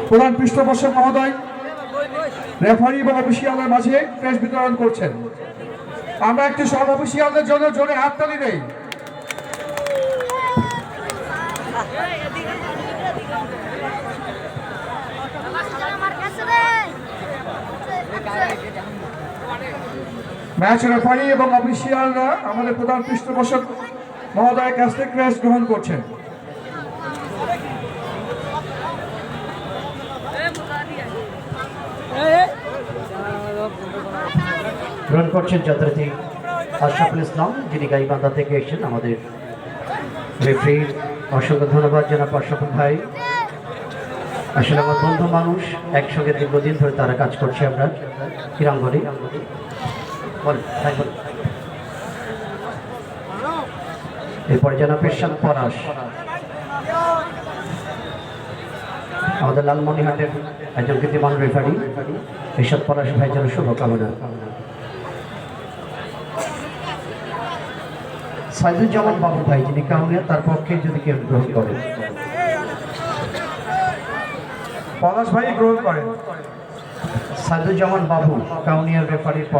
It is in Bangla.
প্রধান পৃষ্ঠপোষক মহোদয় রেফারি এবং অফিসিয়ালদের মাঝে ক্রেশ বিতরণ করছেন। আমরা একটি সব অফিসিয়ালদের জন্য জোরে হাততালি দেই। ম্যাচ রেফারি এবং অফিসিয়ালরা আমাদের প্রধান পৃষ্ঠপোষক মহোদয়ের কাছ থেকে ক্রেশ গ্রহণ করছেন। গ্রহণ করছেন যথারীতি আশরাফুল ইসলাম, যিনি গাইবান্ধা থেকে এসেছেন। আমাদের রেফারি অসংখ্য ধন্যবাদ জানাব আশরাফুল ভাই। আসলে আমার বন্ধু মানুষ, একসঙ্গে দীর্ঘদিন ধরে তারা কাজ করছে আমরা ক্রীড়াঙ্গনে। এরপরে জানাব এরশাদ পলাশ, আমাদের লালমনিরহাটের একজন কৃতিমান রেফারি। এরশাদ পলাশ ভাই যেন শুভকামনা। সাইদুজ্জামান বাবু ভাই, যিনি কাউনিয়া, তার পক্ষে যদি কেউ গ্রহণ করেন। পলাশ ভাই গ্রহণ করেন। সাইদুজ্জামান বাবু কাউনিয়ার রেফারির পক্ষে।